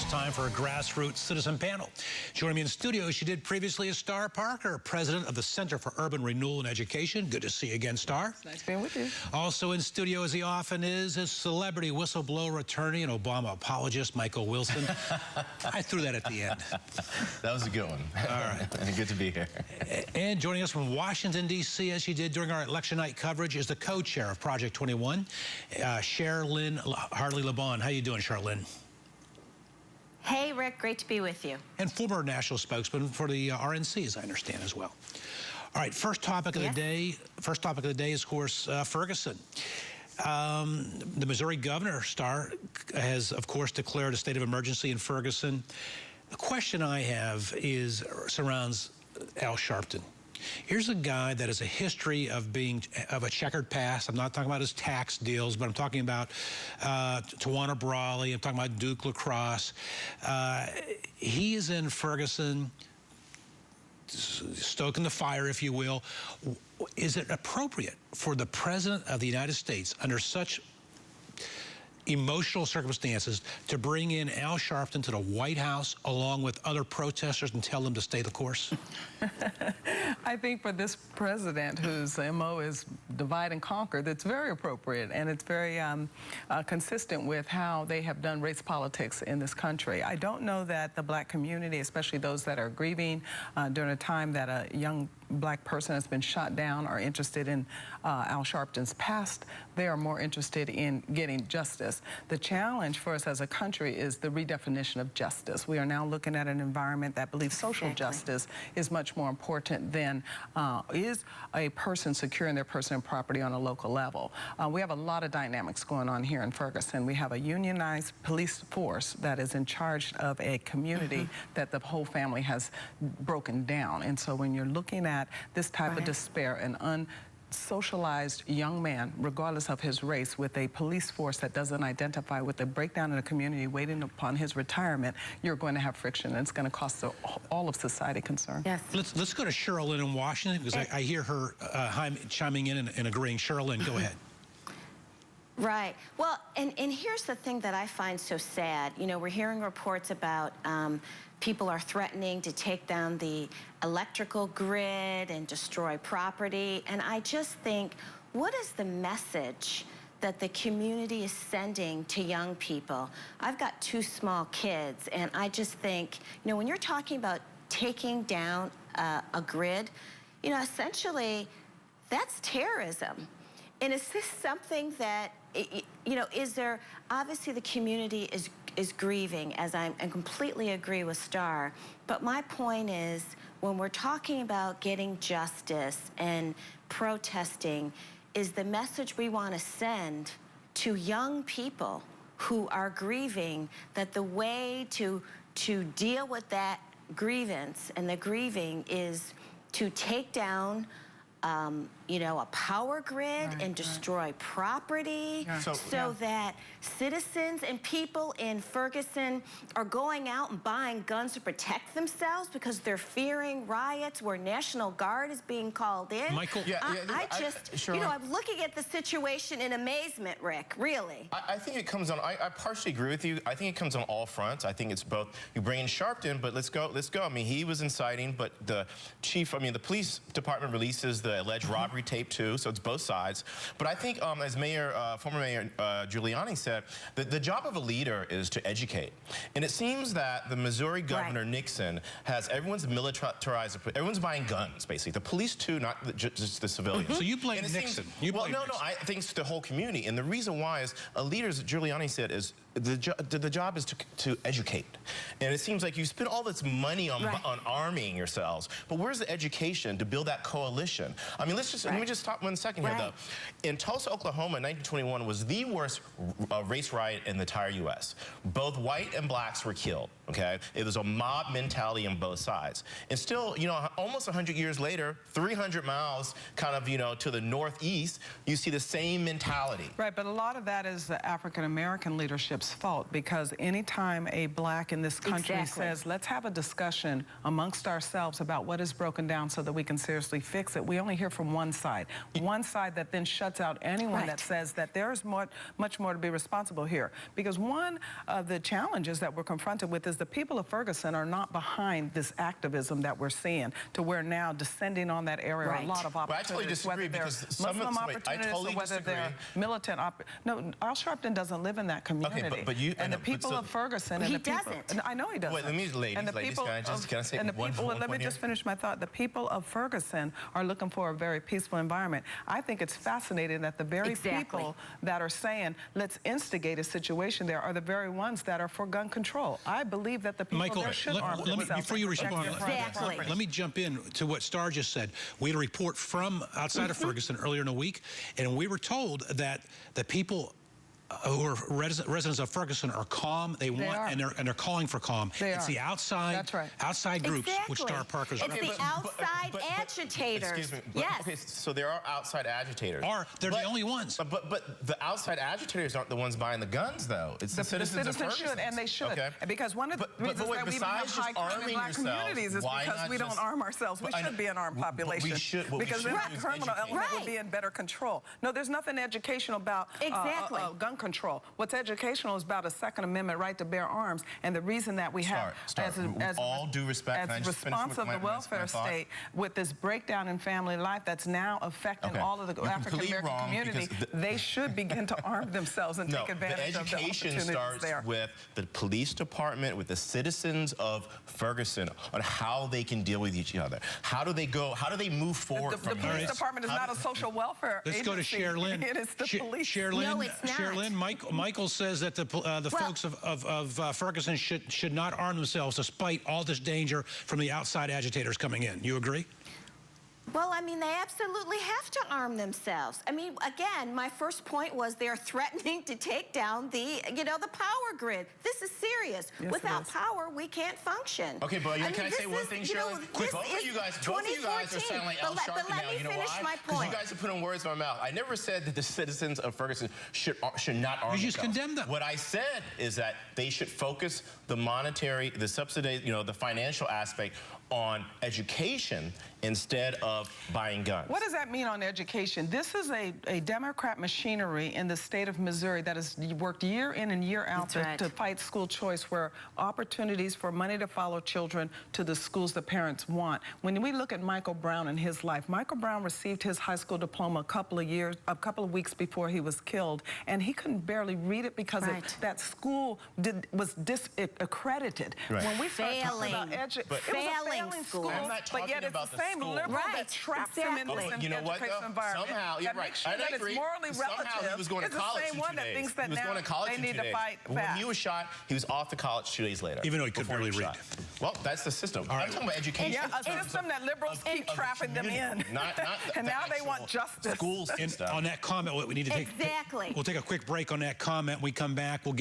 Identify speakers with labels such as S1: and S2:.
S1: it's time for a Grassroots Citizen Panel. Joining me in the studio, she did previously as Star Parker, president of the Center for Urban Renewal and Education. Good to see you again, Star.
S2: It's nice being with you.
S1: Also in studio, as he often is celebrity whistleblower attorney and Obama apologist, Michael Wilson. I threw that at the end.
S3: That was a good one.
S1: All right.
S3: And good to be here.
S1: And joining us from Washington, D.C., as she did during our election night coverage, is the co-chair of Project 21, Cherylyn Harley LeBon. How you doing, Cherylyn?
S4: Hey, Rick, great to be with you.
S1: And former national spokesman for the RNC, as I understand as well. All right, first topic of the day. First topic of the day is, of course, Ferguson. The Missouri governor, Star, has, of course, declared a state of emergency in Ferguson. The question I have surrounds Al Sharpton. Here's a guy that has a history of a checkered past. I'm not talking about his tax deals, but I'm talking about Tawana Brawley. I'm talking about Duke Lacrosse. He is in Ferguson, stoking the fire, if you will. Is it appropriate for the President of the United States, under such emotional circumstances, to bring in Al Sharpton to the White House along with other protesters and tell them to stay the course?
S2: I think for this president, whose MO is divide and conquer, that's very appropriate, and it's very consistent with how they have done race politics in this country. I don't know that the black community, especially those that are grieving during a time that a young black person has been shot down, are interested in Al Sharpton's past. They are more interested in getting justice. The challenge for us as a country is the redefinition of justice. We are now looking at an environment that believes social justice is much more important than is a person securing their personal property on a local level. We have a lot of dynamics going on here in Ferguson. We have a unionized police force that is in charge of a community that the whole family has broken down. And so when you're looking at this type of despair, an unsocialized young man, regardless of his race, with a police force that doesn't identify with the breakdown in the community waiting upon his retirement, you're going to have friction, and it's going to cost all of society concern.
S4: Yes.
S1: Let's go to Cherylyn in Washington, because I hear her chiming in and agreeing. Cherylyn, go ahead.
S4: Right. Well, and here's the thing that I find so sad. You know, we're hearing reports about people are threatening to take down the electrical grid and destroy property. And I just think, what is the message that the community is sending to young people? I've got 2 small kids, and I just think, you know, when you're talking about taking down a grid, you know, essentially, that's terrorism. And is this something that, you know, is there, obviously the community is grieving, as I completely agree with Star, but my point is, when we're talking about getting justice and protesting, is the message we want to send to young people who are grieving that the way to deal with that grievance and the grieving is to take down you know, a power grid and destroy property so that citizens and people in Ferguson are going out and buying guns to protect themselves because they're fearing riots where National Guard is being called in.
S1: Michael?
S4: I just, you know, I'm looking at the situation in amazement, Rick, really.
S3: I think it comes on, I partially agree with you. I think it comes on all fronts. I think it's both, you bring in Sharpton, but let's go. I mean, he was inciting, but the the police department releases the alleged robbery tape too, so it's both sides. But I think, as former Mayor Giuliani said, the job of a leader is to educate. And it seems that the Missouri Governor Nixon has everyone's militarized, everyone's buying guns, basically. The police too, not just the civilians.
S1: So you blame Nixon.
S3: Well, no, I think it's the whole community. And the reason why is a leader, as Giuliani said, is the job is to educate. And it seems like you spend all this money on arming yourselves, but where's the education to build that coalition? I mean, let me just stop 1 second here, though. In Tulsa, Oklahoma, 1921 was the worst race riot in the entire U.S. Both white and blacks were killed, okay? It was a mob mentality on both sides. And still, you know, almost 100 years later, 300 miles kind of, you know, to the northeast, you see the same mentality.
S2: Right, but a lot of that is the African-American leadership group's fault, because anytime a black in this country says, let's have a discussion amongst ourselves about what is broken down so that we can seriously fix it, we only hear from one side. One side that then shuts out anyone that says that there is much more to be responsible here. Because one of the challenges that we're confronted with is the people of Ferguson are not behind this activism that we're seeing, to where now descending on that area are a lot of opportunities.
S3: Well, I totally disagree, because some
S2: Muslim
S3: of
S2: opportunities,
S3: I totally
S2: or whether
S3: disagree.
S2: they're militant. No, Al Sharpton doesn't live in that community.
S3: Okay, but you
S2: and the people of Ferguson and
S4: he
S2: the people.
S4: doesn't.
S2: I know he doesn't.
S3: Wait, let me, ladies, can I say one
S2: let me
S3: here?
S2: just finish my thought. The people of Ferguson are looking for a very peaceful environment. I think it's fascinating that the very people that are saying, let's instigate a situation there, are the very ones that are for gun control. I believe that the people
S1: Michael,
S2: there should arm themselves.
S1: before you respond,
S4: Exactly.
S1: let me jump in to what Star just said. We had a report from outside of Ferguson earlier in the week, and we were told that the people who are residents of Ferguson are calm. They want, and they're calling for calm. It's the outside, outside groups, which Star Parker's.
S4: It's the outside agitators.
S3: Excuse me.
S4: Yes.
S3: Okay, so there are outside agitators.
S1: They're the only ones.
S3: But the outside agitators aren't the ones buying the guns, though. It's the citizens of Ferguson.
S2: Should, and they should.
S3: Okay.
S2: Because one of the reasons that we even have high crime in black communities is because we don't arm ourselves. We should be an armed population.
S3: We should.
S2: Because then the criminal element would be in better control. No, there's nothing educational about gun control. What's educational is about a Second Amendment right to bear arms, and the reason that we have,
S3: as all due respect,
S2: as response of the welfare state, with this breakdown in family life that's now affecting all of the African American community, they should begin to arm themselves and take advantage of the opportunities there.
S3: The education starts with the police department, with the citizens of Ferguson, on how they can deal with each other. How do they go? How do they move forward from
S2: the police department is not a social welfare agency.
S1: Let's go to Cherylyn.
S2: It is the police.
S1: Cherylyn,
S4: no, it's not.
S1: Cherylyn, Michael says that the folks of Ferguson should not arm themselves despite all this danger from the outside agitators coming in. You agree?
S4: Well, I mean, they absolutely have to arm themselves. I mean, again, my first point was they're threatening to take down the power grid. This is serious.
S2: Yes,
S4: Without power, we can't function.
S3: Okay, but can I say one thing, Cherylyn? Both of you guys are sounding like Al Sharpton now. You know why? Because you guys are putting words in my mouth. I never said that the citizens of Ferguson should not arm themselves.
S1: You just condemned them.
S3: What I said is that they should focus the monetary, the subsidy, the financial aspect on education instead of buying guns.
S2: What does that mean on education? This is a Democrat machinery in the state of Missouri that has worked year in and year out to fight school choice, where opportunities for money to follow children to the schools the parents want. When we look at Michael Brown and his life, Michael Brown received his high school diploma a couple of weeks before he was killed, and he couldn't barely read it because that school was disaccredited.
S4: When
S2: we start talking about it was a failing school.
S3: I'm not talking
S2: but yet
S3: about
S2: it's the same liberal that traps him in this education environment.
S3: Somehow, you're right.
S2: Sure that it's morally relative.
S3: He was going to college
S2: it's the same one that thinks that now they need to fight back.
S3: When he was shot, he was off to college 2 days later.
S1: Even though he could barely read.
S3: Well, that's the system. I'm talking about education.
S2: Yeah, a system that liberals keep trapping them in. And now they want justice.
S3: Schools and stuff.
S1: On that comment, we need to take.
S4: Exactly.
S1: We'll take a quick break on that comment. We come back. We'll